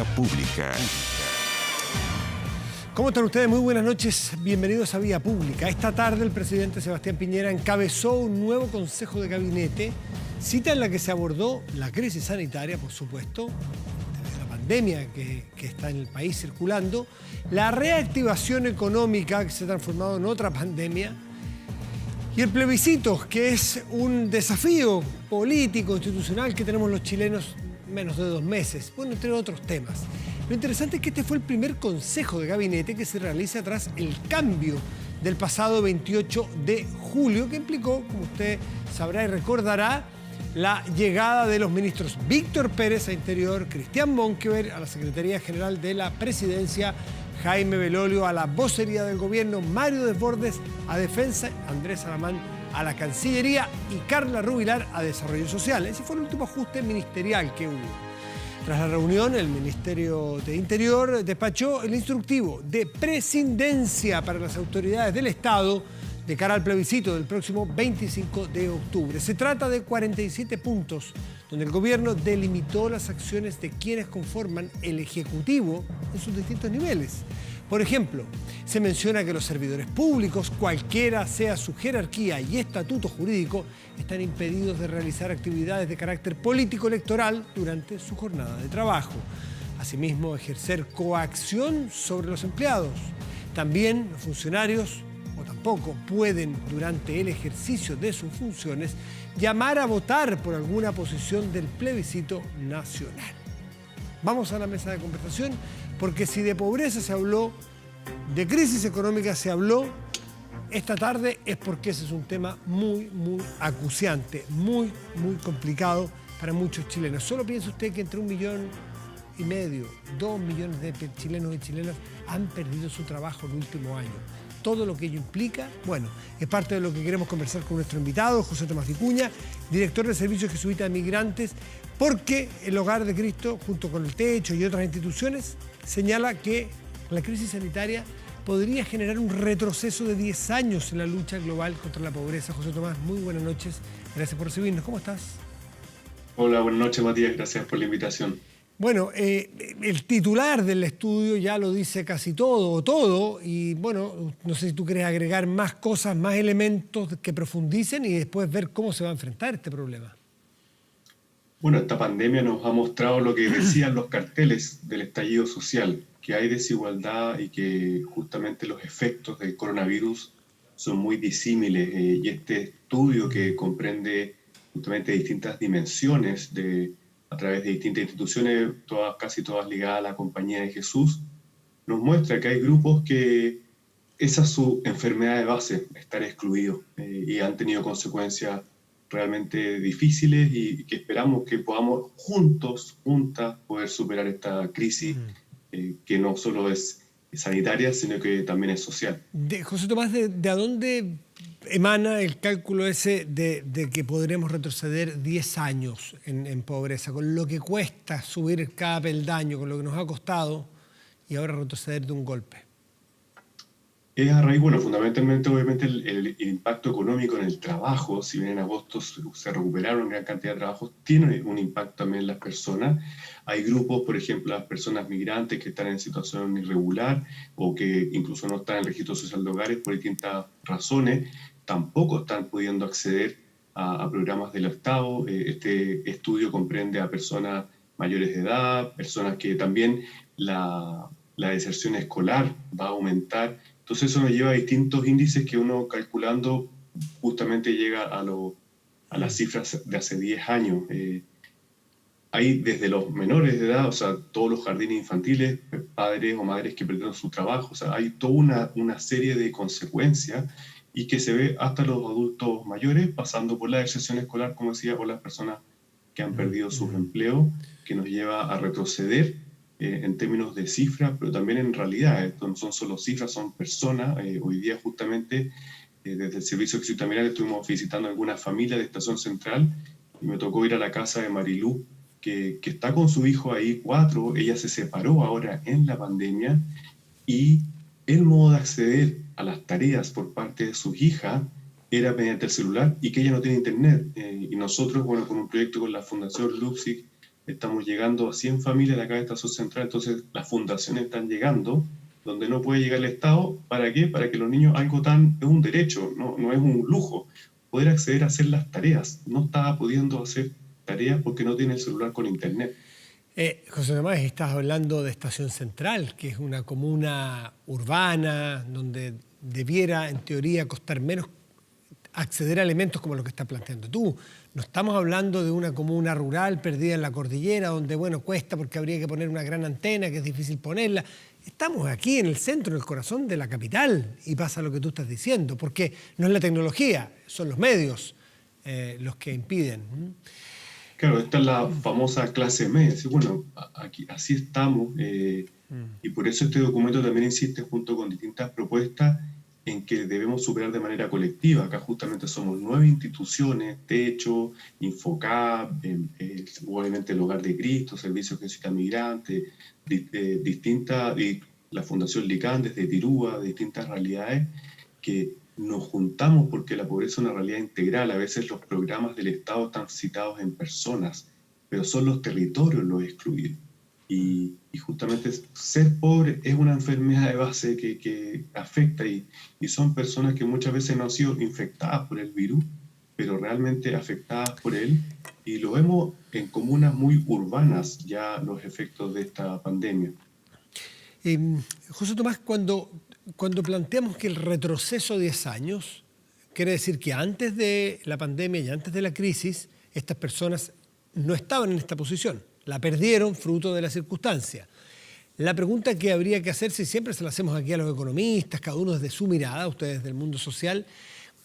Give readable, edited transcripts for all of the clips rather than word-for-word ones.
Vía Pública. ¿Cómo están ustedes? Muy buenas noches. Bienvenidos a Vía Pública. Esta tarde el presidente Sebastián Piñera encabezó un nuevo consejo de gabinete, cita en la que se abordó la crisis sanitaria, por supuesto, la pandemia que está en el país circulando, la reactivación económica que se ha transformado en otra pandemia y el plebiscito, que es un desafío político, institucional que tenemos los chilenos menos de 2 meses, bueno, entre otros temas. Lo interesante es que este fue el primer consejo de gabinete que se realiza tras el cambio del pasado 28 de julio, que implicó, como usted sabrá y recordará, la llegada de los ministros Víctor Pérez a Interior, Cristian Monkeberg a la Secretaría General de la Presidencia, Jaime Belolio a la vocería del gobierno, Mario Desbordes a Defensa, Andrés Alamán a la Cancillería y Carla Rubilar a Desarrollo Social. Ese fue el último ajuste ministerial que hubo. Tras la reunión, el Ministerio de Interior despachó el instructivo de presidencia para las autoridades del Estado de cara al plebiscito del próximo 25 de octubre. Se trata de 47 puntos, donde el gobierno delimitó las acciones de quienes conforman el Ejecutivo en sus distintos niveles. Por ejemplo, se menciona que los servidores públicos, cualquiera sea su jerarquía y estatuto jurídico, están impedidos de realizar actividades de carácter político-electoral durante su jornada de trabajo. Asimismo, ejercer coacción sobre los empleados. También los funcionarios, o tampoco pueden, durante el ejercicio de sus funciones, llamar a votar por alguna posición del plebiscito nacional. Vamos a la mesa de conversación, porque si de pobreza se habló, de crisis económica se habló, esta tarde es porque ese es un tema muy acuciante, muy complicado para muchos chilenos. Solo piense usted que entre 1,5 millones, 2 millones de chilenos y chilenas han perdido su trabajo el último año. Todo lo que ello implica, bueno, es parte de lo que queremos conversar con nuestro invitado, José Tomás Vicuña, director del Servicio Jesuita de Migrantes, porque el Hogar de Cristo, junto con el Techo y otras instituciones, señala que la crisis sanitaria podría generar un retroceso de 10 años en la lucha global contra la pobreza. José Tomás, muy buenas noches. Gracias por recibirnos. ¿Cómo estás? Hola, buenas noches, Matías. Gracias por la invitación. Bueno, el titular del estudio ya lo dice casi todo, y bueno, no sé si tú quieres agregar más cosas, más elementos que profundicen y después ver cómo se va a enfrentar este problema. Bueno, esta pandemia nos ha mostrado lo que decían los carteles del estallido social, que hay desigualdad y que justamente los efectos del coronavirus son muy disímiles. Y este estudio, que comprende justamente distintas dimensiones a través de distintas instituciones, casi todas ligadas a la Compañía de Jesús, nos muestra que hay grupos que esa es su enfermedad de base, estar excluidos, y han tenido consecuencias realmente difíciles y que esperamos que podamos juntas, poder superar esta crisis, que no solo es sanitaria, sino que también es social. José Tomás, ¿de a dónde emana el cálculo ese de que podremos retroceder 10 años en pobreza, con lo que cuesta subir cada peldaño, con lo que nos ha costado, y ahora retroceder de un golpe? Es a raíz, bueno, fundamentalmente, obviamente, el impacto económico en el trabajo. Si bien en agosto se recuperaron gran cantidad de trabajos, tiene un impacto también en las personas. Hay grupos, por ejemplo, las personas migrantes que están en situación irregular o que incluso no están en el registro social de hogares por distintas razones, tampoco están pudiendo acceder a programas del Estado. Este estudio comprende a personas mayores de edad, personas que también la deserción escolar va a aumentar. Entonces eso nos lleva a distintos índices que uno, calculando, justamente llega a las cifras de hace 10 años. Hay desde los menores de edad, o sea, todos los jardines infantiles, padres o madres que perdieron su trabajo, o sea, hay toda una serie de consecuencias, y que se ve hasta los adultos mayores, pasando por la deserción escolar, como decía, por las personas que han perdido sus empleos, que nos lleva a retroceder en términos de cifras, pero también en realidad. Esto no son solo cifras, son personas. Hoy día justamente desde el Servicio de Jesuita de Migrantes estuvimos visitando algunas familias de Estación Central y me tocó ir a la casa de Marilú, que está con su hijo ahí, 4. Ella se separó ahora en la pandemia, y el modo de acceder a las tareas por parte de sus hijas era mediante el celular, y que ella no tiene internet. Y nosotros, bueno, con un proyecto con la Fundación Luxic, estamos llegando a 100 familias de acá de Estación Central, entonces las fundaciones están llegando donde no puede llegar el Estado. ¿Para qué? Para que los niños, es un derecho, no es un lujo, poder acceder a hacer las tareas. No estaba pudiendo hacer tareas porque no tiene el celular con internet. José Tomás, estás hablando de Estación Central, que es una comuna urbana donde debiera, en teoría, costar menos acceder a elementos como lo que estás planteando tú. No estamos hablando de una comuna rural perdida en la cordillera, donde, bueno, cuesta porque habría que poner una gran antena, que es difícil ponerla. Estamos aquí en el centro, en el corazón de la capital, y pasa lo que tú estás diciendo, porque no es la tecnología, son los medios los que impiden. Claro, esta es la famosa clase media. Sí, bueno, aquí, así estamos, y por eso este documento también insiste, junto con distintas propuestas, en que debemos superar de manera colectiva. Acá justamente somos 9 instituciones: Techo, Infocap, obviamente el Hogar de Cristo, Servicios que necesitan migrantes, la Fundación Licán desde Tirúa, de distintas realidades, que nos juntamos porque la pobreza es una realidad integral. A veces los programas del Estado están citados en personas, pero son los territorios los excluidos. Y justamente ser pobre es una enfermedad de base que afecta, y son personas que muchas veces no han sido infectadas por el virus, pero realmente afectadas por él, y lo vemos en comunas muy urbanas ya los efectos de esta pandemia. José Tomás, cuando planteamos que el retroceso 10 años, quiere decir que antes de la pandemia y antes de la crisis, estas personas no estaban en esta posición. La perdieron fruto de la circunstancia. La pregunta que habría que hacerse, y siempre se la hacemos aquí a los economistas, cada uno desde su mirada, ustedes del mundo social,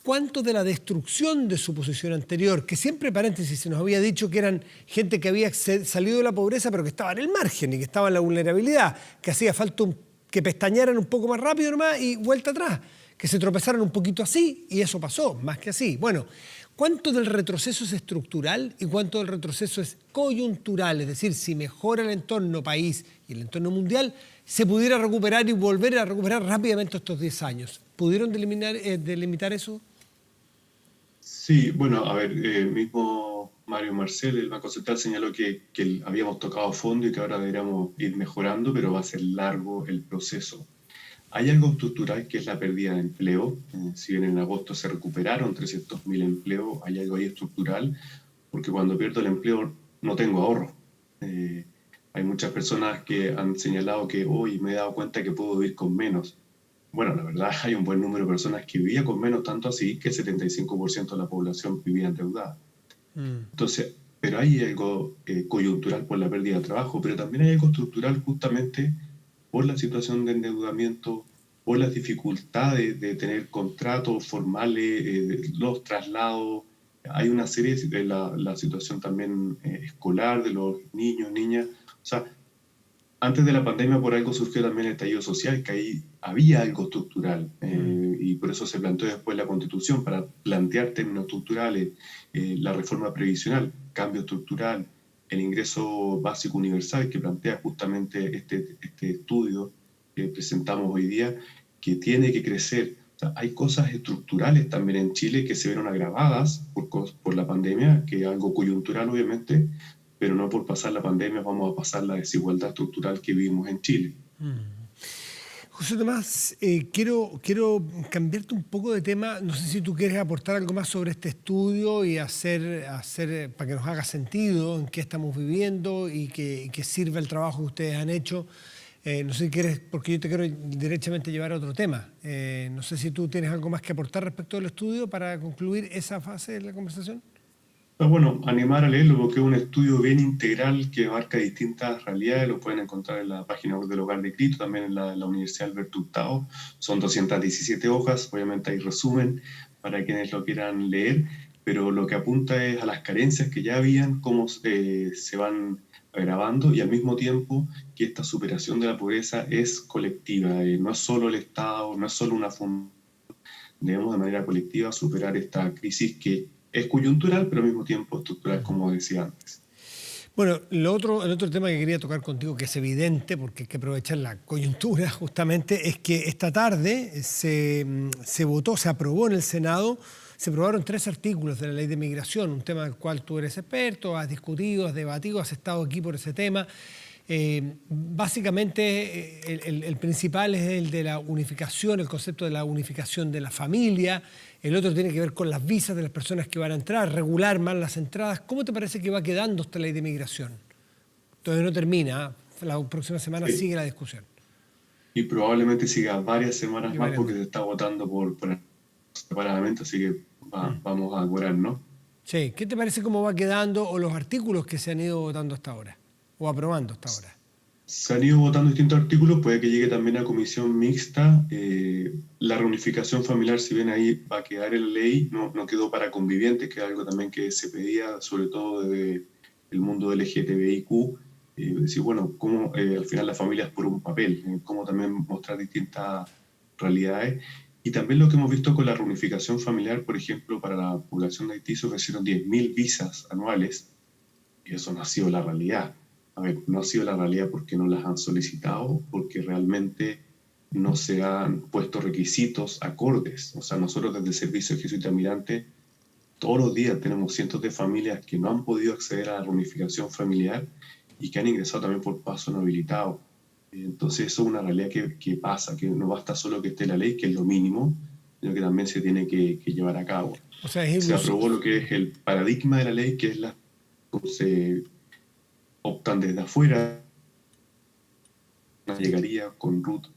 ¿cuánto de la destrucción de su posición anterior, que siempre, paréntesis, se nos había dicho que eran gente que había salido de la pobreza pero que estaba en el margen y que estaba en la vulnerabilidad, que hacía falta que pestañearan un poco más rápido nomás y vuelta atrás, que se tropezaran un poquito así, y eso pasó, más que así? Bueno, ¿cuánto del retroceso es estructural y cuánto del retroceso es coyuntural? Es decir, si mejora el entorno país y el entorno mundial, se pudiera recuperar y volver a recuperar rápidamente estos 10 años. ¿Pudieron delimitar eso? Sí, bueno, a ver, mismo Mario Marcel, el Banco Central, señaló que habíamos tocado fondo y que ahora deberíamos ir mejorando, pero va a ser largo el proceso. Hay algo estructural, que es la pérdida de empleo. Si bien en agosto se recuperaron 300.000 empleos, hay algo ahí estructural, porque cuando pierdo el empleo no tengo ahorro. Hay muchas personas que han señalado que hoy me he dado cuenta que puedo vivir con menos. Bueno, la verdad, hay un buen número de personas que vivía con menos, tanto así que el 75% de la población vivía endeudada. Entonces, pero hay algo coyuntural por la pérdida de trabajo, pero también hay algo estructural justamente por la situación de endeudamiento, por las dificultades de tener contratos formales, los traslados. Hay una serie de la situación también escolar de los niños, niñas. O sea, antes de la pandemia por algo surgió también el estallido social, que ahí había algo estructural, y por eso se planteó después la Constitución, para plantear términos estructurales, la reforma previsional, cambio estructural, el ingreso básico universal, que plantea justamente este estudio que presentamos hoy día, que tiene que crecer. O sea, hay cosas estructurales también en Chile que se vieron agravadas por la pandemia, que es algo coyuntural obviamente, pero no por pasar la pandemia vamos a pasar la desigualdad estructural que vivimos en Chile. José Tomás, quiero cambiarte un poco de tema. No sé si tú quieres aportar algo más sobre este estudio y hacer para que nos haga sentido en qué estamos viviendo y que sirva el trabajo que ustedes han hecho. No sé si quieres, porque yo te quiero derechamente llevar a otro tema. No sé si tú tienes algo más que aportar respecto del estudio para concluir esa fase de la conversación. Bueno, animar a leerlo porque es un estudio bien integral que abarca distintas realidades. Lo pueden encontrar en la página web del Hogar de Cristo, también en la Universidad Alberto Hurtado. Son 217 hojas, obviamente hay resumen para quienes lo quieran leer, pero lo que apunta es a las carencias que ya habían, cómo se van agravando, y al mismo tiempo que esta superación de la pobreza es colectiva, no es solo el Estado, no es solo una fundación. Debemos de manera colectiva superar esta crisis que es coyuntural, pero al mismo tiempo estructural, como decía antes. Bueno, el otro tema que quería tocar contigo, que es evidente, porque hay que aprovechar la coyuntura justamente, es que esta tarde se votó, se aprobó en el Senado se aprobaron 3 artículos de la ley de migración, un tema del cual tú eres experto, has discutido, has debatido, has estado aquí por ese tema. Básicamente el principal es el de la unificación, el concepto de la unificación de la familia. El otro tiene que ver con las visas de las personas que van a entrar, regular más las entradas. ¿Cómo te parece que va quedando esta ley de migración? Todavía no termina, la próxima semana sigue la discusión. Y probablemente siga varias semanas más porque se está votando por separadamente, así que vamos a apurar, ¿no? Sí, ¿qué te parece cómo va quedando o los artículos que se han ido votando hasta ahora? O aprobando hasta ahora. Se han ido votando distintos artículos, puede que llegue también a comisión mixta. La reunificación familiar, si bien ahí va a quedar en la ley, no quedó para convivientes, que es algo también que se pedía, sobre todo desde el mundo LGTBIQ. Decir, bueno, cómo al final la familia es por un papel, cómo también mostrar distintas realidades. Y también lo que hemos visto con la reunificación familiar, por ejemplo, para la población de Haití se ofrecieron 10.000 visas anuales, y eso no ha sido la realidad. A ver, no ha sido la realidad porque no las han solicitado, porque realmente no se han puesto requisitos acordes. O sea, nosotros desde el Servicio de Jesuita Migrante todos los días tenemos cientos de familias que no han podido acceder a la reunificación familiar y que han ingresado también por paso no habilitado. Entonces eso es una realidad que pasa, que no basta solo que esté la ley, que es lo mínimo, sino que también se tiene que llevar a cabo. O sea, se aprobó lo que es el paradigma de la ley, que es se optan desde afuera, llegaría con RUT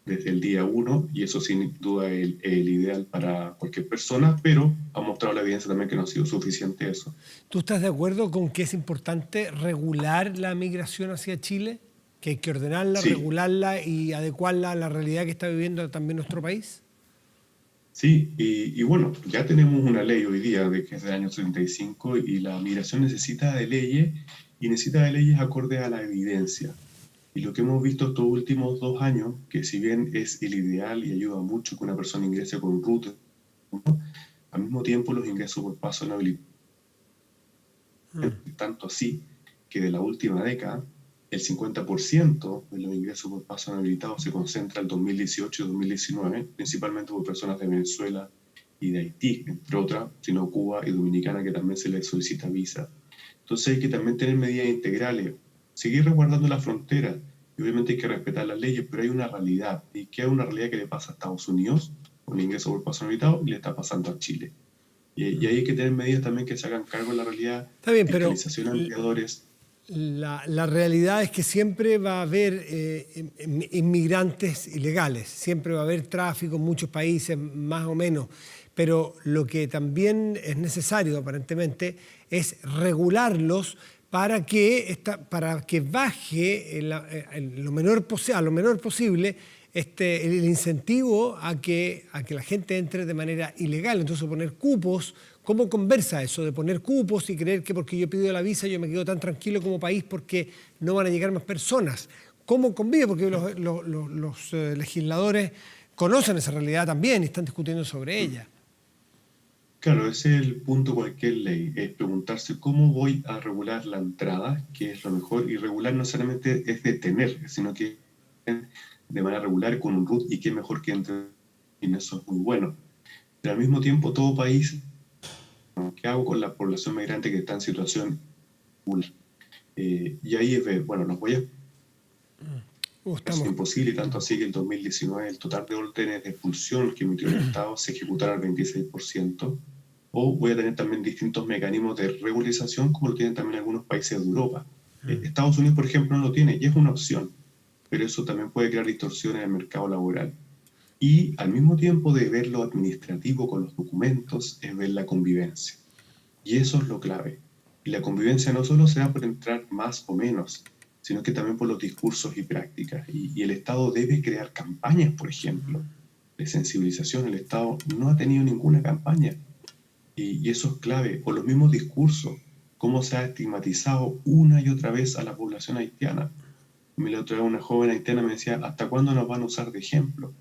desde el día 1, y eso sin duda es el ideal para cualquier persona, pero ha mostrado la evidencia también que no ha sido suficiente eso. ¿Tú estás de acuerdo con que es importante regular la migración hacia Chile? ¿Que hay que ordenarla, sí, regularla y adecuarla a la realidad que está viviendo también nuestro país? Sí, y bueno, ya tenemos una ley hoy día que es del año 35 y la migración necesita de leyes acorde a la evidencia. Y lo que hemos visto estos últimos 2 años, que si bien es el ideal y ayuda mucho que una persona ingrese con RUT, al mismo tiempo los ingresos por paso no habilitados, tanto así que de la última década, el 50% de los ingresos por paso no habilitados se concentra en 2018 y 2019, principalmente por personas de Venezuela y de Haití, entre otras, sino Cuba y Dominicana, que también se les solicita visa. Entonces hay que también tener medidas integrales, seguir resguardando la frontera, y obviamente hay que respetar las leyes, pero hay una realidad, y que es una realidad que le pasa a Estados Unidos, con el ingreso por paso no habilitado, y le está pasando a Chile. Y ahí hay que tener medidas también que se hagan cargo de la realidad, Está bien, pero fiscalización a empleadores. la realidad es que siempre va a haber inmigrantes ilegales, siempre va a haber tráfico en muchos países, más o menos, pero lo que también es necesario aparentemente es regularlos para que baje a lo menor posible el incentivo a que la gente entre de manera ilegal. Entonces poner cupos. ¿Cómo conversa eso de poner cupos y creer que porque yo pido la visa yo me quedo tan tranquilo como país porque no van a llegar más personas? ¿Cómo convive? Porque los legisladores conocen esa realidad también y están discutiendo sobre ella. Claro, ese es el punto de cualquier ley, es preguntarse cómo voy a regular la entrada, que es lo mejor, y regular no solamente es detener, sino que de manera regular con un RUT, y qué mejor que entre, y eso es muy bueno. Pero al mismo tiempo todo país, ¿qué hago con la población migrante que está en situación vulnerable? Y ahí es ver, bueno, los voy a... Es imposible, tanto así que en 2019 el total de órdenes de expulsión que emitió el Estado se ejecutaron al 26%, o voy a tener también distintos mecanismos de regularización como lo tienen también algunos países de Europa. Estados Unidos, por ejemplo, no lo tiene, y es una opción, pero eso también puede crear distorsiones en el mercado laboral. Y al mismo tiempo de ver lo administrativo con los documentos, es ver la convivencia. Y eso es lo clave. Y la convivencia no solo se da por entrar más o menos, sino que también por los discursos y prácticas. Y el Estado debe crear campañas, por ejemplo, de sensibilización. El Estado no ha tenido ninguna campaña. Y eso es clave. O los mismos discursos, cómo se ha estigmatizado una y otra vez a la población haitiana. La otra vez una joven haitiana me decía, ¿hasta cuándo nos van a usar de ejemplo?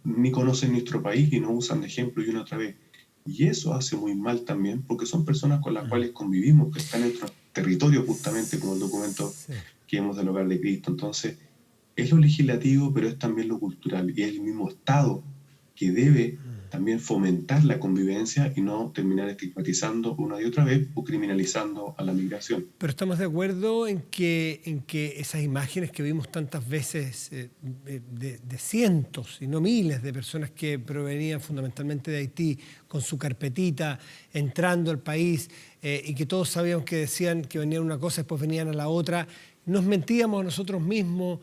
Ni conocen nuestro país y nos usan de ejemplo y una otra vez. Y eso hace muy mal también, porque son personas con las cuales convivimos, que están en nuestro territorio justamente, como el documento que hemos del Hogar de Cristo. Entonces, es lo legislativo, pero es también lo cultural, y es el mismo Estado que debe también fomentar la convivencia y no terminar estigmatizando una y otra vez o criminalizando a la migración. Pero estamos de acuerdo en que esas imágenes que vimos tantas veces de cientos y no miles de personas que provenían fundamentalmente de Haití con su carpetita entrando al país y que todos sabíamos que decían que venían una cosa, después venían a la otra, nos mentíamos a nosotros mismos,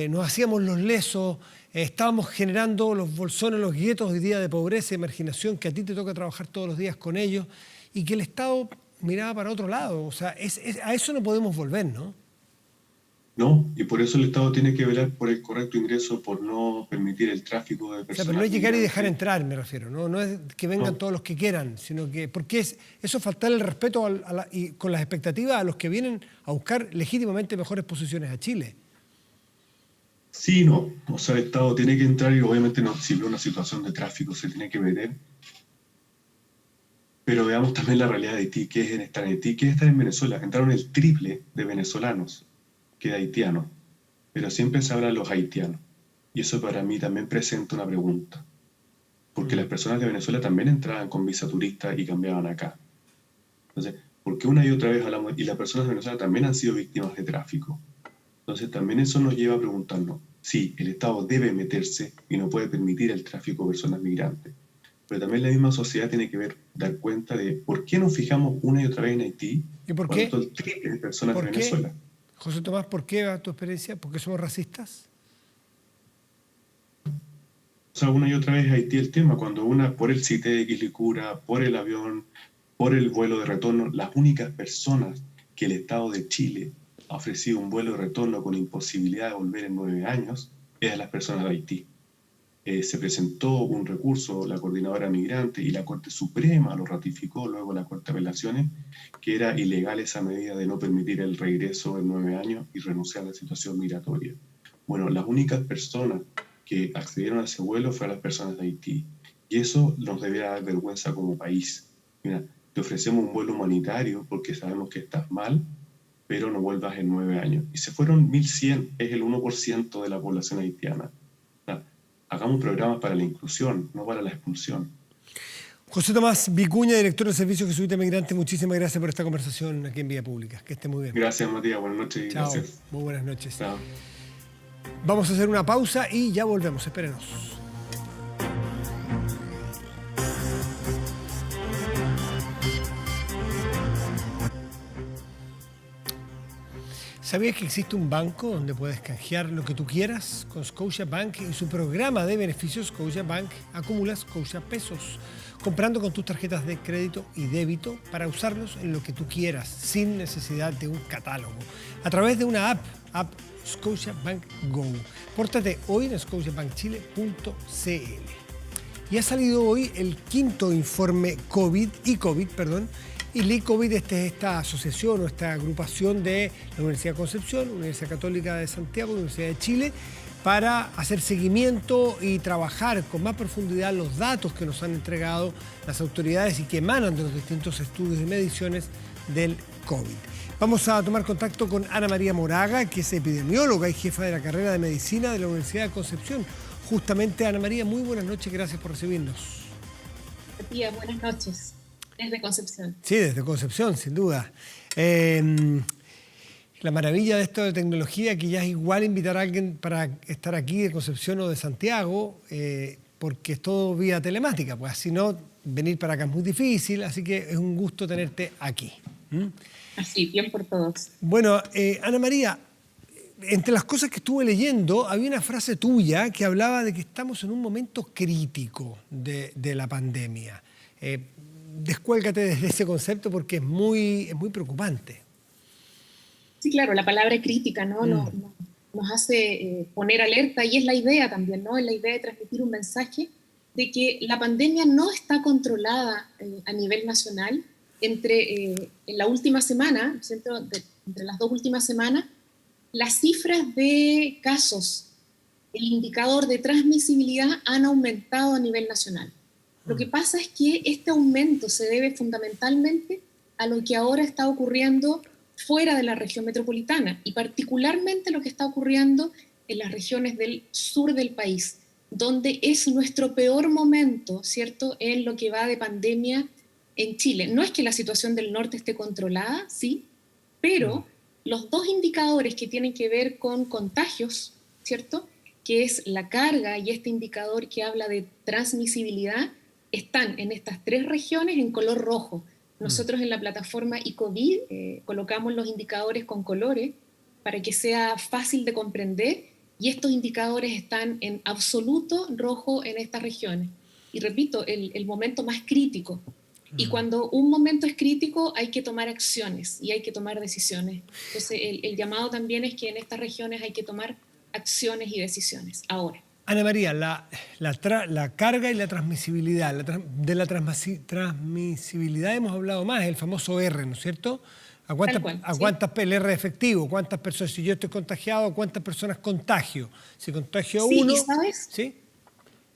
nos hacíamos los lesos, estábamos generando los bolsones, los guetos hoy día de pobreza y marginación, que a ti te toca trabajar todos los días con ellos, y que el Estado miraba para otro lado. O sea, a eso no podemos volver, ¿no? No, y por eso el Estado tiene que velar por el correcto ingreso, por no permitir el tráfico de O sea, personas. pero no es llegar y dejar migrantes. entrar, me refiero, ¿no? No es que vengan todos los que quieran, sino que, porque eso es faltar el respeto y con las expectativas a los que vienen a buscar legítimamente mejores posiciones a Chile. Sí, no. O sea, el Estado tiene que entrar y obviamente no, si ve una situación de tráfico se tiene que meter. Pero veamos también la realidad de Haití. ¿Qué es estar en Haití? ¿Qué es estar en Venezuela? Entraron el triple de venezolanos que de haitianos. Pero siempre se habla de los haitianos. Y eso para mí también presenta una pregunta. Porque las personas de Venezuela también entraban con visa turista y cambiaban acá. Entonces, ¿por qué una y otra vez hablamos? Y las personas de Venezuela también han sido víctimas de tráfico. Entonces, también eso nos lleva a preguntarnos, sí, el Estado debe meterse y no puede permitir el tráfico de personas migrantes. Pero también la misma sociedad tiene que dar cuenta de por qué nos fijamos una y otra vez en Haití ¿Y por cuando qué? todo el triple de personas de ¿Por qué? Venezuela. José Tomás, ¿por qué a tu experiencia? ¿Por qué somos racistas? O sea, una y otra vez Haití el tema, cuando por el CITE de Quilicura, por el avión, por el vuelo de retorno, las únicas personas que el Estado de Chile ha ofrecido un vuelo de retorno con imposibilidad de volver en 9 años, es a las personas de Haití. Se presentó un recurso, la coordinadora migrante, y la Corte Suprema lo ratificó, luego la Corte de Apelaciones, que era ilegal esa medida de no permitir el regreso en 9 años y renunciar a la situación migratoria. Bueno, las únicas personas que accedieron a ese vuelo fueron las personas de Haití. Y eso nos debería dar vergüenza como país. Mira, te ofrecemos un vuelo humanitario porque sabemos que estás mal, pero no vuelvas en 9 años. Y se fueron 1.100, es el 1% de la población haitiana. O sea, hagamos programas para la inclusión, no para la expulsión. José Tomás Vicuña, director del Servicio Jesuita Migrante, muchísimas gracias por esta conversación aquí en Vía Pública. Que esté muy bien. Gracias, Matías. Buenas noches y Chao. gracias. Muy buenas noches. Chao. Vamos a hacer una pausa y ya volvemos. Espérenos. ¿Sabías que existe un banco donde puedes canjear lo que tú quieras? Con Scotiabank y su programa de beneficios Scotiabank acumulas Scotia Pesos, comprando con tus tarjetas de crédito y débito para usarlos en lo que tú quieras, sin necesidad de un catálogo, a través de una app Scotiabank Go. Pórtate hoy en scotiabankchile.cl. Y ha salido hoy el quinto informe COVID, y LICOVID es esta asociación o esta agrupación de la Universidad de Concepción, Universidad Católica de Santiago, Universidad de Chile, para hacer seguimiento y trabajar con más profundidad los datos que nos han entregado las autoridades y que emanan de los distintos estudios y mediciones del COVID. Vamos a tomar contacto con Ana María Moraga, que es epidemióloga y jefa de la carrera de Medicina de la Universidad de Concepción. Justamente, Ana María, muy buenas noches, gracias por recibirnos. Matías, buenas noches, desde Concepción. Sí, desde Concepción, sin duda. La maravilla de esto de tecnología, que ya es igual invitar a alguien para estar aquí de Concepción o de Santiago, porque es todo vía telemática, pues si no, venir para acá es muy difícil, así que es un gusto tenerte aquí. Así, bien por todos. Bueno, Ana María, entre las cosas que estuve leyendo, había una frase tuya que hablaba de que estamos en un momento crítico de la pandemia. Descuélgate desde ese concepto porque es muy preocupante. Sí, claro, la palabra crítica, ¿no? Nos hace poner alerta y es la idea también, ¿no? Es la idea de transmitir un mensaje de que la pandemia no está controlada a nivel nacional. En la última semana, entre las 2 últimas semanas, las cifras de casos, el indicador de transmisibilidad han aumentado a nivel nacional. Lo que pasa es que este aumento se debe fundamentalmente a lo que ahora está ocurriendo fuera de la región metropolitana y particularmente lo que está ocurriendo en las regiones del sur del país. donde es nuestro peor momento, ¿cierto?, en lo que va de pandemia en Chile. No es que la situación del norte esté controlada, sí, pero los dos indicadores que tienen que ver con contagios, ¿cierto?, que es la carga y este indicador que habla de transmisibilidad, están en estas tres regiones en color rojo. Nosotros en la plataforma iCovid colocamos los indicadores con colores para que sea fácil de comprender, y estos indicadores están en absoluto rojo en estas regiones. Y repito, el momento más crítico. Y cuando un momento es crítico hay que tomar acciones y hay que tomar decisiones. Entonces el llamado también es que en estas regiones hay que tomar acciones y decisiones ahora. Ana María, la carga y la transmisibilidad. De la transmisibilidad hemos hablado más, el famoso R, ¿no es cierto? ¿A cuántas el R efectivo? ¿Cuántas personas? Si yo estoy contagiado, ¿cuántas personas contagio? Si contagio a uno... ¿Sí?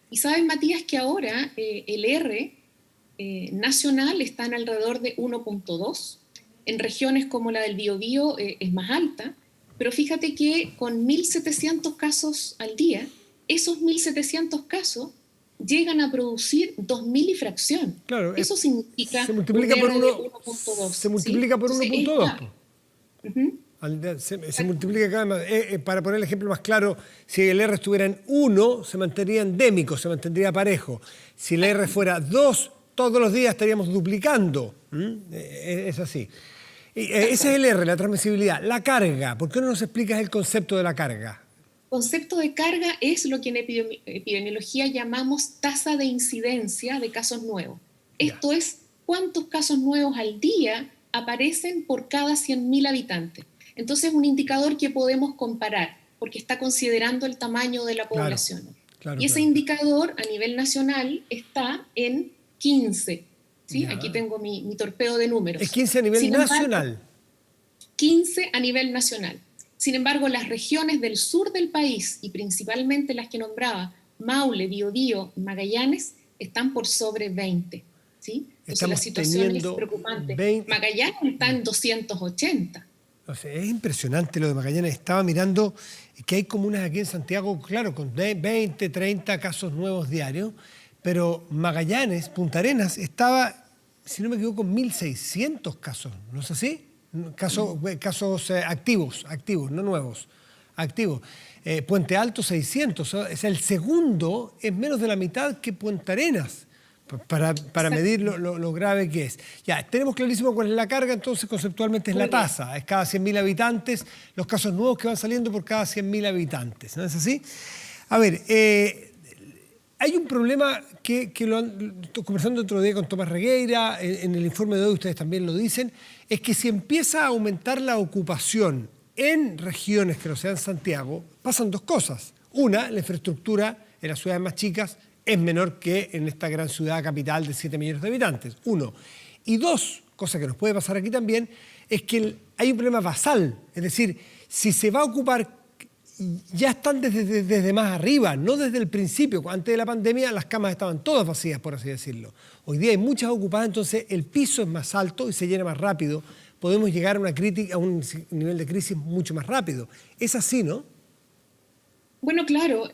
Y sabes, Matías, que ahora el R nacional está en alrededor de 1.2. En regiones como la del Biobío es más alta. Pero fíjate que con 1.700 casos al día, esos 1.700 casos llegan a producir 2.000 y fracción. Claro, eso significa se multiplica por 1.2. Se multiplica por 1.2. Se multiplica cada vez más. Para poner el ejemplo más claro, si el R estuviera en 1, se mantendría endémico, se mantendría parejo. Si el R fuera 2, todos los días estaríamos duplicando. Es así. Ese es el R, la transmisibilidad. La carga, ¿por qué no nos explicas el concepto de la carga? El concepto de carga es lo que en epidemiología llamamos tasa de incidencia de casos nuevos. Esto es cuántos casos nuevos al día aparecen por cada 100.000 habitantes. Entonces es un indicador que podemos comparar, porque está considerando el tamaño de la población. Y ese indicador a nivel nacional está en 15. ¿Sí? Aquí tengo mi torpeo de números. Es 15 a nivel nacional. 15 a nivel nacional. Sin embargo, las regiones del sur del país, y principalmente las que nombraba, Maule, Biobío, Magallanes, están por sobre 20. ¿Sí? Entonces la situación es preocupante. Magallanes está en 280. O sea, es impresionante lo de Magallanes. Estaba mirando que hay comunas aquí en Santiago, claro, con 20, 30 casos nuevos diarios, pero Magallanes, Punta Arenas, estaba, si no me equivoco, con 1.600 casos, ¿no es así? Casos activos, no nuevos, activos. Puente Alto, 600, o sea, el segundo es menos de la mitad que Punta Arenas, para medir lo grave que es. Ya, tenemos clarísimo cuál es la carga, entonces conceptualmente es la tasa, es cada 100.000 habitantes, los casos nuevos que van saliendo por cada 100.000 habitantes, ¿no es así? A ver, hay un problema que lo estoy conversando otro día con Tomás Regueira, en el informe de hoy ustedes también lo dicen, es que si empieza a aumentar la ocupación en regiones que no sean Santiago, pasan dos cosas. Una, la infraestructura en las ciudades más chicas es menor que en esta gran ciudad capital de 7 millones de habitantes. Uno. Y dos, cosa que nos puede pasar aquí también, es que hay un problema basal. Es decir, si se va a ocupar, ya están desde más arriba, no desde el principio. Antes de la pandemia las camas estaban todas vacías, por así decirlo. Hoy día hay muchas ocupadas, entonces el piso es más alto y se llena más rápido. Podemos llegar a un nivel de crisis mucho más rápido. Es así, ¿no? Bueno, claro,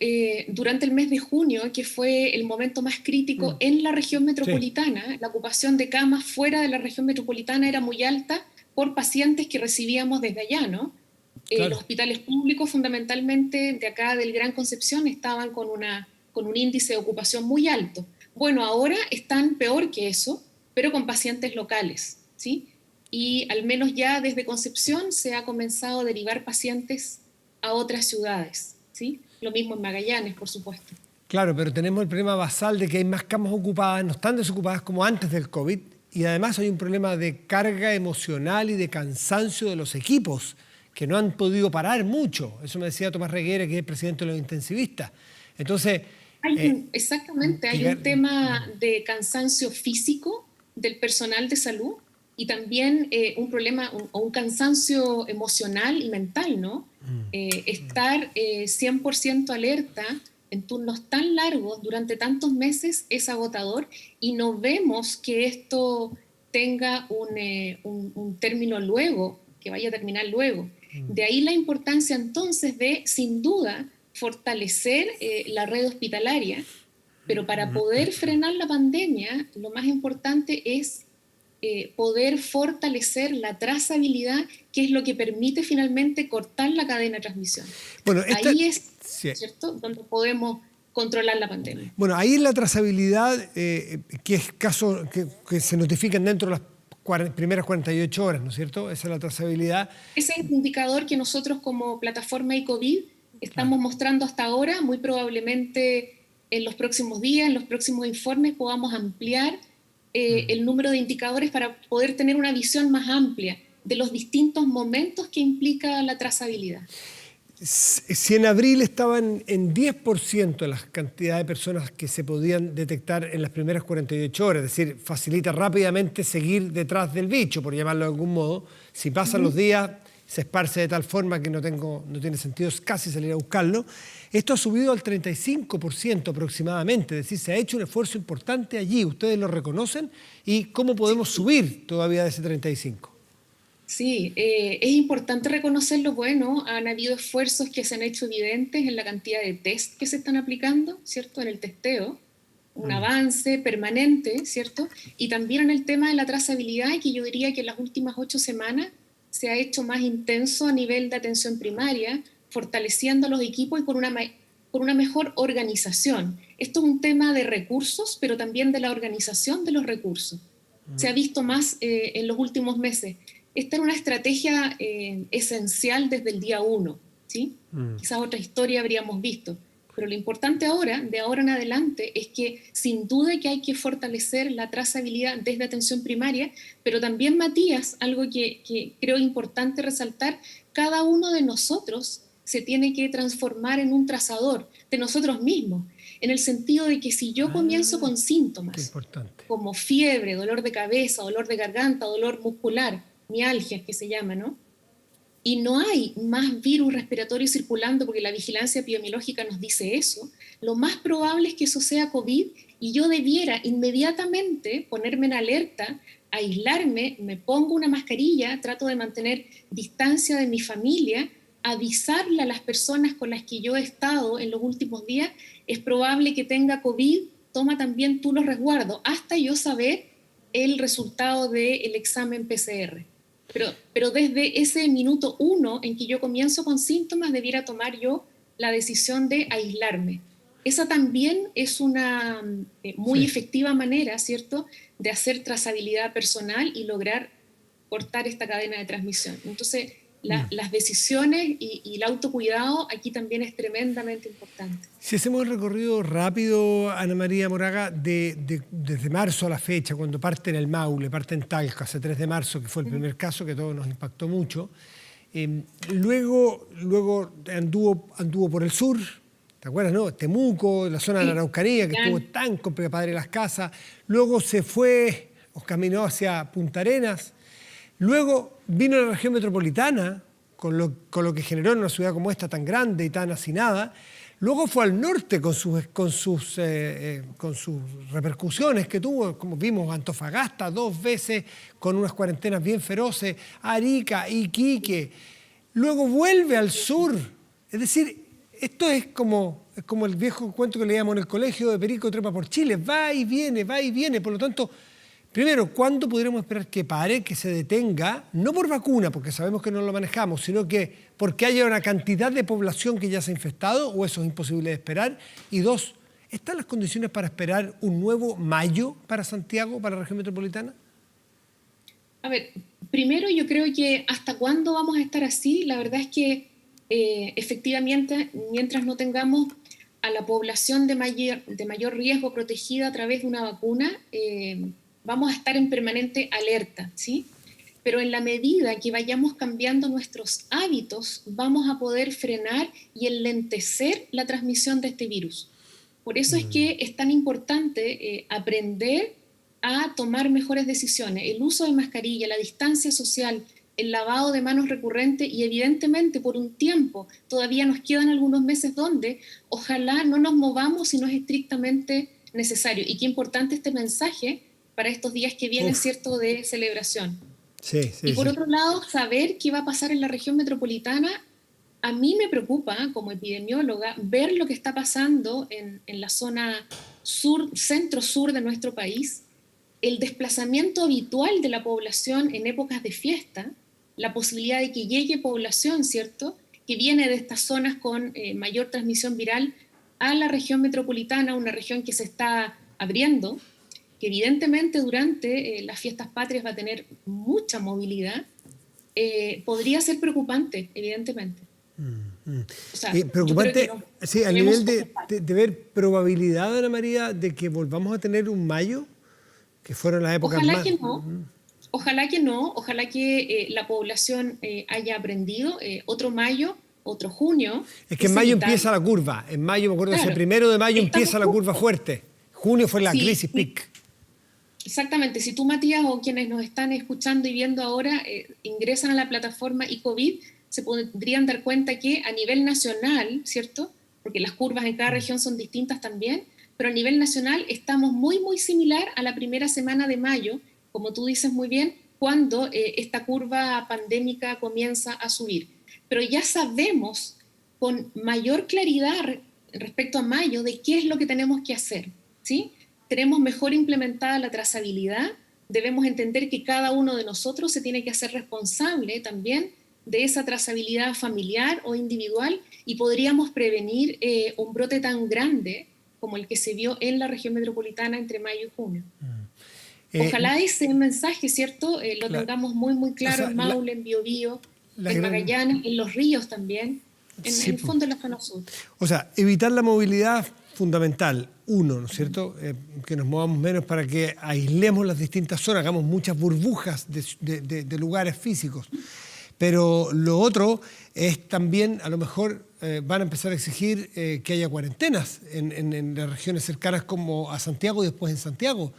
durante el mes de junio, que fue el momento más crítico en la región metropolitana, la ocupación de camas fuera de la región metropolitana era muy alta por pacientes que recibíamos desde allá, ¿no? Los hospitales públicos, fundamentalmente de acá del Gran Concepción, estaban con un índice de ocupación muy alto. Bueno, ahora están peor que eso, pero con pacientes locales, ¿sí? Y al menos ya desde Concepción se ha comenzado a derivar pacientes a otras ciudades, ¿sí? Lo mismo en Magallanes, por supuesto. Claro, pero tenemos el problema basal de que hay más camas ocupadas, no están desocupadas como antes del COVID, y además hay un problema de carga emocional y de cansancio de los equipos, que no han podido parar mucho. Eso me decía Tomás Regueira, que es el presidente de los intensivistas. Entonces... Exactamente, hay un tema de cansancio físico del personal de salud y también un problema o un cansancio emocional y mental, ¿no? Estar 100% alerta en turnos tan largos durante tantos meses es agotador y no vemos que esto tenga un término luego, que vaya a terminar luego. De ahí la importancia entonces de, sin duda, fortalecer la red hospitalaria, pero para poder frenar la pandemia, lo más importante es poder fortalecer la trazabilidad, que es lo que permite finalmente cortar la cadena de transmisión. Bueno, ahí es, sí, ¿cierto?, donde podemos controlar la pandemia. Bueno, ahí es la trazabilidad, que es caso que se notifican dentro de las primeras 48 horas, ¿no es cierto? Esa es la trazabilidad. Ese es el indicador que nosotros como plataforma iCovid estamos mostrando hasta ahora. Muy probablemente en los próximos días, en los próximos informes, podamos ampliar el número de indicadores para poder tener una visión más amplia de los distintos momentos que implica la trazabilidad. Si en abril estaban en 10% de la cantidad de personas que se podían detectar en las primeras 48 horas, es decir, facilita rápidamente seguir detrás del bicho, por llamarlo de algún modo. Si pasan los días, se esparce de tal forma que no tiene sentido casi salir a buscarlo. Esto ha subido al 35% aproximadamente, es decir, se ha hecho un esfuerzo importante allí. ¿Ustedes lo reconocen? ¿Y cómo podemos subir todavía de ese 35%? Sí, es importante reconocer lo bueno. Han habido esfuerzos que se han hecho evidentes en la cantidad de test que se están aplicando, ¿cierto?, en el testeo, un avance permanente, ¿cierto? Y también en el tema de la trazabilidad, que yo diría que en las últimas 8 semanas se ha hecho más intenso a nivel de atención primaria, fortaleciendo los equipos y por una mejor organización. Esto es un tema de recursos, pero también de la organización de los recursos. Se ha visto más en los últimos meses. Esta era una estrategia esencial desde el día 1, ¿sí? Quizás otra historia habríamos visto. Pero lo importante ahora, de ahora en adelante, es que sin duda que hay que fortalecer la trazabilidad desde atención primaria, pero también, Matías, algo que creo importante resaltar, cada uno de nosotros se tiene que transformar en un trazador de nosotros mismos, en el sentido de que si yo comienzo con síntomas como fiebre, dolor de cabeza, dolor de garganta, dolor muscular, mialgias que se llama, ¿no?, y no hay más virus respiratorio circulando porque la vigilancia epidemiológica nos dice eso, lo más probable es que eso sea COVID y yo debiera inmediatamente ponerme en alerta, aislarme, me pongo una mascarilla, trato de mantener distancia de mi familia, avisarle a las personas con las que yo he estado en los últimos días, es probable que tenga COVID, toma también tú los resguardos, hasta yo saber el resultado del examen PCR. Pero desde ese minuto 1 en que yo comienzo con síntomas, debiera tomar yo la decisión de aislarme. Esa también es una muy efectiva manera, ¿cierto?, de hacer trazabilidad personal y lograr cortar esta cadena de transmisión. Entonces, las decisiones y el autocuidado aquí también es tremendamente importante. Si hacemos el recorrido rápido, Ana María Moraga, desde marzo a la fecha, cuando parte en el Maule, parte en Talca, hace 3 de marzo, que fue el primer caso que todo nos impactó mucho, luego anduvo por el sur, ¿te acuerdas, no? Temuco, la zona de la Araucanía, que estuvo tan complicada, Padre Las Casas, luego se fue o caminó hacia Punta Arenas, luego vino a la región metropolitana, con lo que generó en una ciudad como esta tan grande y tan hacinada. Luego fue al norte con sus repercusiones que tuvo, como vimos, Antofagasta 2 veces, con unas cuarentenas bien feroces, Arica, Iquique. Luego vuelve al sur. Es decir, esto es como el viejo cuento que leíamos en el colegio de Perico Trepa por Chile. Va y viene, va y viene. Por lo tanto, primero, ¿cuándo podremos esperar que pare, que se detenga? No por vacuna, porque sabemos que no lo manejamos, sino que porque haya una cantidad de población que ya se ha infectado, o eso es imposible de esperar. Y 2, ¿están las condiciones para esperar un nuevo mayo para Santiago, para la región metropolitana? A ver, primero yo creo que hasta cuándo vamos a estar así. La verdad es que efectivamente, mientras no tengamos a la población de mayor riesgo protegida a través de una vacuna, vamos a estar en permanente alerta, ¿sí? Pero en la medida que vayamos cambiando nuestros hábitos, vamos a poder frenar y enlentecer la transmisión de este virus. Por eso es que es tan importante aprender a tomar mejores decisiones. El uso de mascarilla, la distancia social, el lavado de manos recurrente y evidentemente por un tiempo, todavía nos quedan algunos meses donde ojalá no nos movamos si no es estrictamente necesario. Y qué importante este mensaje para estos días que vienen, ¿cierto?, de celebración. Sí, y por otro lado, saber qué va a pasar en la región metropolitana a mí me preocupa, como epidemióloga, ver lo que está pasando en la zona sur, centro-sur de nuestro país, el desplazamiento habitual de la población en épocas de fiesta, la posibilidad de que llegue población, ¿cierto?, que viene de estas zonas con mayor transmisión viral a la región metropolitana, una región que se está abriendo, que evidentemente durante las fiestas patrias va a tener mucha movilidad, podría ser preocupante, evidentemente. O sea, yo creo que Preocupante, no sí, al debemos nivel soportar. de ver probabilidad, Ana María, de que volvamos a tener un mayo, que fueron las épocas Ojalá más... que no, ojalá que no, ojalá que la población haya aprendido otro mayo, otro junio, Es que en es mayo evitable. empieza la curva. En mayo, me acuerdo, ese Claro, 1 de mayo estamos empieza la curva justo. fuerte. Junio fue la Sí, crisis sí, peak. exactamente. Si tú, Matías, o quienes nos están escuchando y viendo ahora, ingresan a la plataforma eCovid, se podrían dar cuenta que a nivel nacional, ¿cierto? Porque las curvas en cada región son distintas también, pero a nivel nacional estamos muy, muy similar a la primera semana de mayo, como tú dices muy bien, cuando esta curva pandémica comienza a subir. Pero ya sabemos con mayor claridad respecto a mayo de qué es lo que tenemos que hacer, ¿sí? Tenemos mejor implementada la trazabilidad, debemos entender que cada uno de nosotros se tiene que hacer responsable también de esa trazabilidad familiar o individual y podríamos prevenir un brote tan grande como el que se vio en la región metropolitana entre mayo y junio. Eh, Ojalá ese mensaje, ¿cierto?, lo la- tengamos muy, muy o claro sea, en Maule, en Biobío, la en gran... Magallanes, en los ríos también, en Sí, el fondo de la zona sur. o sea, evitar la movilidad fundamental. Uno, ¿no es cierto? Que nos movamos menos para que aislemos las distintas zonas, hagamos muchas burbujas de lugares físicos. Pero lo otro es también, a lo mejor, van a empezar a exigir que haya cuarentenas en las regiones cercanas como a Santiago y después en Santiago.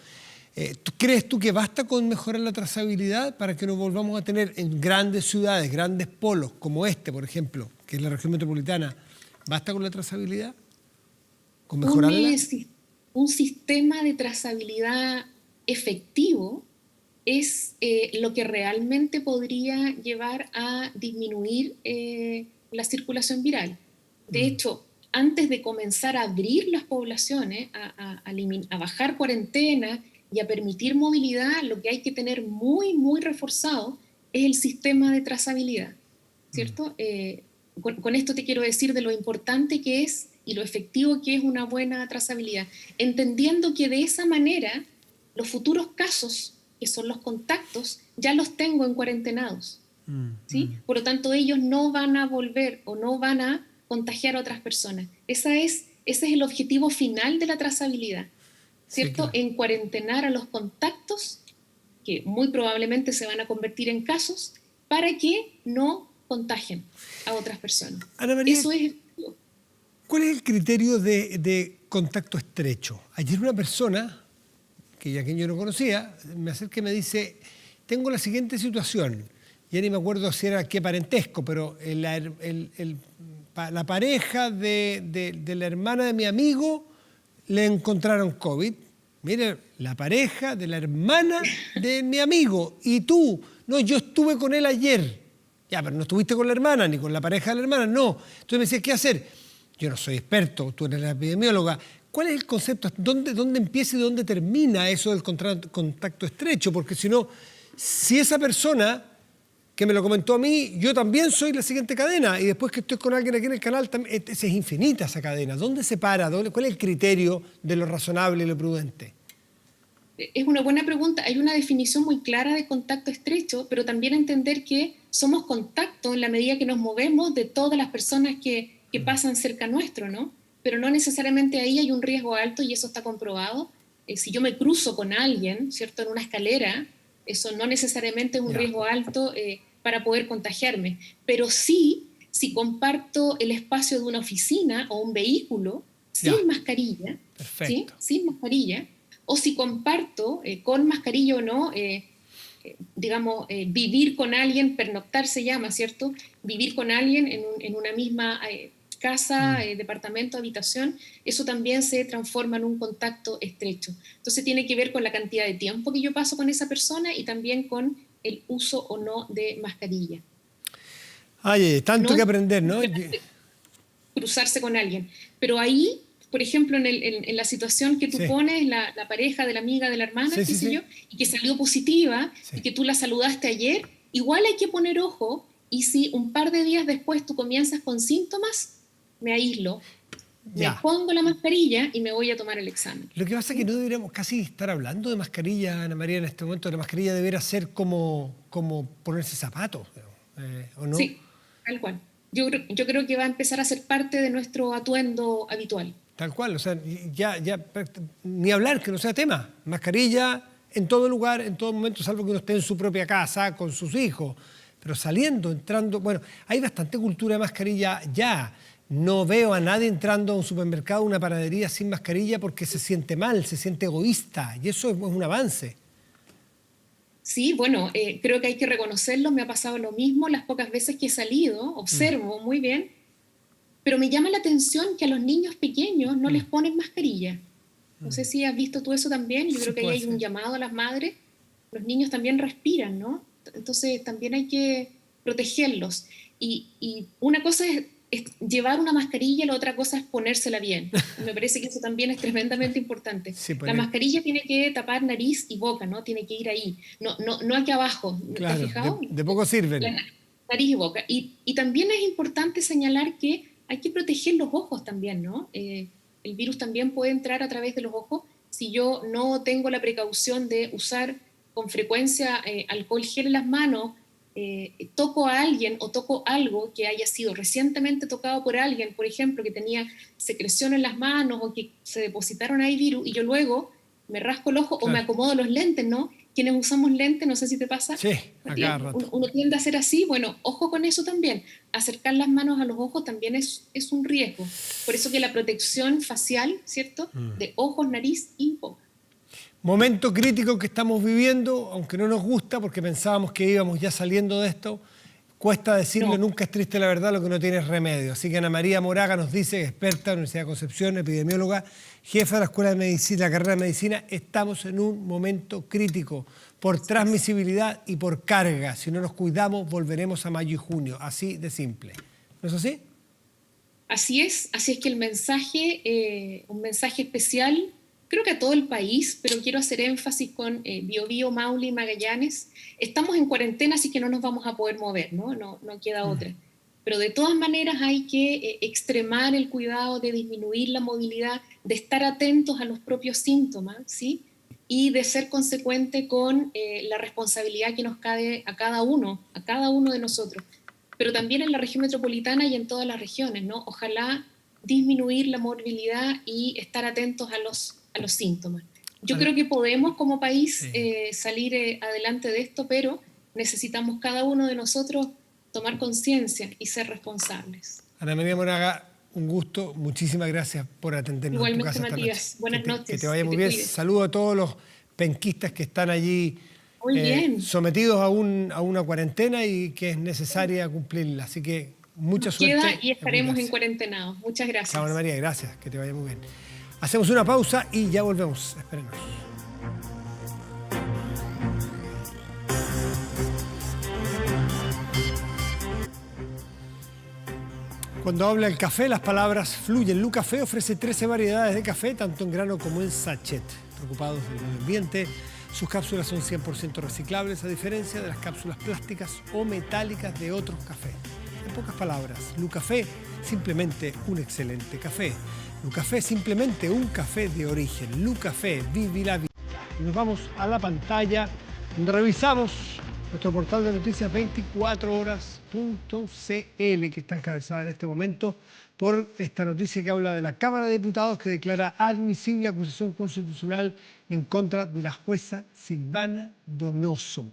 ¿Crees tú que basta con mejorar la trazabilidad para que nos volvamos a tener en grandes ciudades, grandes polos como este, por ejemplo, que es la región metropolitana? ¿Basta con la trazabilidad? ¿Con un, mejorarla? un sistema de trazabilidad efectivo es lo que realmente podría llevar a disminuir la circulación viral. De hecho, antes de comenzar a abrir las poblaciones, a bajar cuarentena y a permitir movilidad, lo que hay que tener muy, muy reforzado es el sistema de trazabilidad, ¿cierto? Con esto te quiero decir de lo importante que es y lo efectivo que es una buena trazabilidad, entendiendo que de esa manera los futuros casos, que son los contactos, ya los tengo en cuarentenados, ¿sí? Por lo tanto, ellos no van a volver o no van a contagiar a otras personas. Ese es el objetivo final de la trazabilidad, Sí, ¿cierto? claro. En cuarentenar a los contactos, que muy probablemente se van a convertir en casos, para que no contagien a otras personas. Ana María, Eso es... ¿cuál es el criterio de contacto estrecho? Ayer una persona, que ya que yo no conocía, me acerca y me dice, tengo la siguiente situación. Ya ni me acuerdo si era qué parentesco, pero la pareja de la hermana de mi amigo le encontraron COVID. Mire, la pareja de la hermana de mi amigo. Y tú, no, yo estuve con él ayer. Ya, pero no estuviste con la hermana ni con la pareja de la hermana, no. Entonces me decías, ¿qué hacer? Yo no soy experto, tú eres la epidemióloga. ¿Cuál es el concepto? ¿Dónde empieza y dónde termina eso del contacto estrecho? Porque si no, si esa persona que me lo comentó a mí, yo también soy la siguiente cadena, y después que estoy con alguien aquí en el canal, es infinita esa cadena. ¿Dónde se para? ¿Cuál es el criterio de lo razonable y lo prudente? Es una buena pregunta. Hay una definición muy clara de contacto estrecho, pero también entender que somos contacto en la medida que nos movemos de todas las personas que pasan cerca nuestro, ¿no? Pero no necesariamente ahí hay un riesgo alto y eso está comprobado. Si yo me cruzo con alguien, ¿cierto?, en una escalera, eso no necesariamente es un Ya, riesgo alto para poder contagiarme. Pero sí, si comparto el espacio de una oficina o un vehículo ya, sin mascarilla, ¿sí? perfecto. Sin mascarilla, o si comparto, con mascarilla o no, digamos, vivir con alguien, pernoctar se llama, ¿cierto? Vivir con alguien en una misma casa, departamento, habitación, eso también se transforma en un contacto estrecho. Entonces tiene que ver con la cantidad de tiempo que yo paso con esa persona y también con el uso o no de mascarilla. Ay, tanto No que es aprender, ¿no? cruzarse con alguien. Pero ahí, por ejemplo, en la situación que tú Sí, pones, la pareja de la amiga, de la hermana, sí, qué sí, sé sí. yo, y que salió positiva, Sí. y que tú la saludaste ayer, igual hay que poner ojo, y si un par de días después tú comienzas con síntomas, me aíslo, me Ya. pongo la mascarilla y me voy a tomar el examen. Lo que pasa es que ¿Sí? no deberíamos casi estar hablando de mascarilla, Ana María, en este momento. La mascarilla debería ser como ponerse zapatos, ¿o no? Sí, tal cual. Yo creo que va a empezar a ser parte de nuestro atuendo habitual. Tal cual, o sea, ni hablar que no sea tema. Mascarilla en todo lugar, en todo momento, salvo que uno esté en su propia casa con sus hijos. Pero saliendo, entrando, bueno, hay bastante cultura de mascarilla ya. No veo a nadie entrando a un supermercado, una panadería sin mascarilla porque se siente mal, se siente egoísta. Y eso es un avance. Sí, bueno, creo que hay que reconocerlo, me ha pasado lo mismo las pocas veces que he salido, observo muy bien, pero me llama la atención que a los niños pequeños no les ponen mascarilla. No sé si has visto tú eso también, yo Sí creo que ahí puede hay un ser. llamado a las madres, los niños también respiran, ¿no? Entonces también hay que protegerlos. Y una cosa es llevar una mascarilla, la otra cosa es ponérsela bien. Y me parece que eso también es tremendamente importante. Sí, La mascarilla tiene que tapar nariz y boca, ¿no? Tiene que ir ahí, no aquí abajo, ¿te has claro, fijado? de poco La sirven. nariz y boca. Y también es importante señalar que hay que proteger los ojos también, ¿no? El virus también puede entrar a través de los ojos si yo no tengo la precaución de usar con frecuencia alcohol gel en las manos, toco a alguien o toco algo que haya sido recientemente tocado por alguien, por ejemplo, que tenía secreción en las manos o que se depositaron ahí virus, y yo luego me rasco el ojo o me Claro. acomodo los lentes, ¿no? Quienes usamos lentes, no sé si te pasa, Sí, a cada rato. uno tiende a hacer así, bueno, ojo con eso también. Acercar las manos a los ojos también es un riesgo. Por eso que la protección facial, ¿cierto? De ojos, nariz y boca. Momento crítico que estamos viviendo, aunque no nos gusta porque pensábamos que íbamos ya saliendo de esto, cuesta decirlo, No, nunca es triste la verdad, lo que no tiene es remedio. Así que Ana María Moraga nos dice, experta de la Universidad de Concepción, epidemióloga, jefa de la Escuela de Medicina, la carrera de Medicina, estamos en un momento crítico por así es. transmisibilidad y por carga. Si no nos cuidamos, volveremos a mayo y junio, así de simple. ¿No es así? Así es que el mensaje, un mensaje especial, creo que a todo el país, pero quiero hacer énfasis con Biobío, Maule y Magallanes. Estamos en cuarentena, así que no nos vamos a poder mover, ¿no? No queda otra. Pero de todas maneras hay que extremar el cuidado de disminuir la movilidad, de estar atentos a los propios síntomas, ¿sí? Y de ser consecuente con la responsabilidad que nos cae a cada uno de nosotros, pero también en la región metropolitana y en todas las regiones, ¿no? Ojalá disminuir la morbilidad y estar atentos a los síntomas. Yo Ana, creo que podemos como país sí. salir adelante de esto, pero necesitamos cada uno de nosotros tomar conciencia y ser responsables. Ana María Moraga, un gusto, muchísimas gracias por atendernos en tu Igualmente, casa esta noche. Matías, Que buenas te noches, vaya que muy te bien. cuides. Saludo a todos los penquistas que están allí Muy bien, sometidos a una cuarentena y que es necesaria cumplirla. Así que mucha nos queda suerte y a estaremos en cuidarse. cuarentena. Muchas Chao, Ana gracias. María, gracias, que te vaya muy bien. Hacemos una pausa y ya volvemos. Espérenos. Cuando habla el café, las palabras fluyen. Lucafé ofrece 13 variedades de café, tanto en grano como en sachet. Preocupados del medio ambiente, sus cápsulas son 100% reciclables, a diferencia de las cápsulas plásticas o metálicas de otros cafés. En pocas palabras, Lucafé, simplemente un excelente café. Lucafé, simplemente un café de origen. Lucafé, vivi la vida. Y nos vamos a la pantalla, donde revisamos nuestro portal de noticias 24horas.cl, que está encabezada en este momento por esta noticia que habla de la Cámara de Diputados, que declara admisible acusación constitucional en contra de la jueza Silvana Donoso.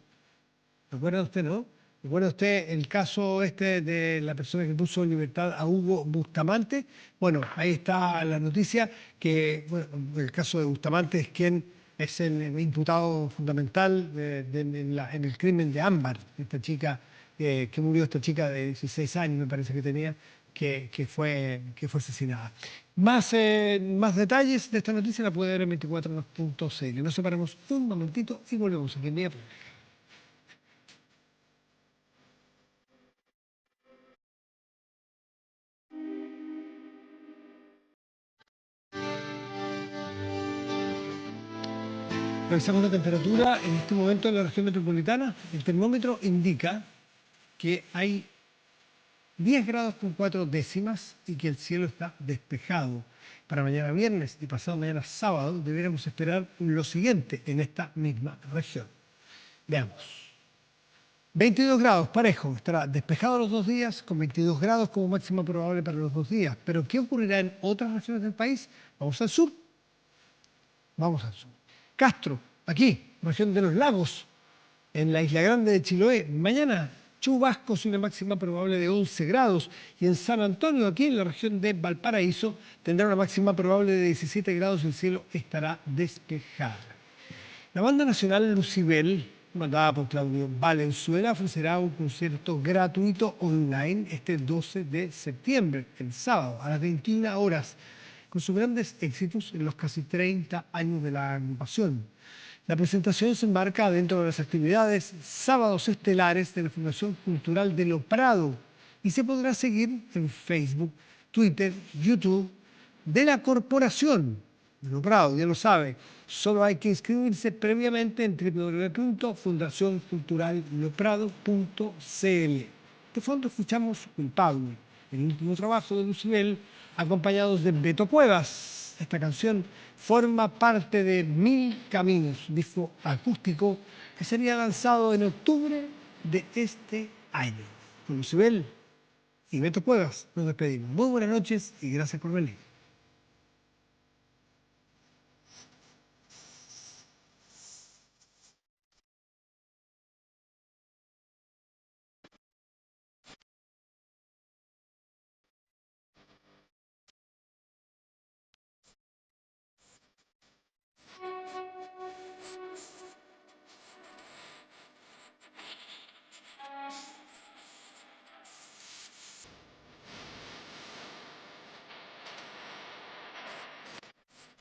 ¿Recuerda usted, no? ¿Recuerda usted el caso este de la persona que puso en libertad a Hugo Bustamante? Bueno, ahí está la noticia, que bueno, el caso de Bustamante es quien es el imputado fundamental en el crimen de Ámbar, esta chica que murió, esta chica de 16 años, me parece que tenía, que fue asesinada. Más detalles de esta noticia la puede ver en 24horas.cl. Nos separamos un momentito y volvemos aquí en Día Público. Revisamos la temperatura en este momento en la región metropolitana. El termómetro indica que hay 10 grados con 4 décimas y que el cielo está despejado. Para mañana viernes y pasado mañana sábado deberíamos esperar lo siguiente en esta misma región. Veamos. 22 grados, parejo, estará despejado los 2 días, con 22 grados como máxima probable para los 2 días. Pero ¿qué ocurrirá en otras regiones del país? Vamos al sur. Vamos al sur. Castro, aquí, región de los lagos, en la Isla Grande de Chiloé. Mañana, chubascos y una máxima probable de 11 grados. Y en San Antonio, aquí en la región de Valparaíso, tendrá una máxima probable de 17 grados y el cielo estará despejado. La banda nacional Lucibel, mandada por Claudio Valenzuela, ofrecerá un concierto gratuito online este 12 de septiembre, el sábado, a las 21 horas, con sus grandes éxitos en los casi 30 años de la agrupación. La presentación se enmarca dentro de las actividades Sábados Estelares de la Fundación Cultural de Lo Prado y se podrá seguir en Facebook, Twitter, YouTube de la corporación. Lo Prado, ya lo sabe, solo hay que inscribirse previamente en www.fundacionculturalloprado.cl. De fondo escuchamos Culpable, el último trabajo de Lucibel, acompañados de Beto Cuevas. Esta canción forma parte de Mil Caminos, disco acústico que sería lanzado en octubre de este año. Con Lucibel y Beto Cuevas nos despedimos. Muy buenas noches y gracias por venir.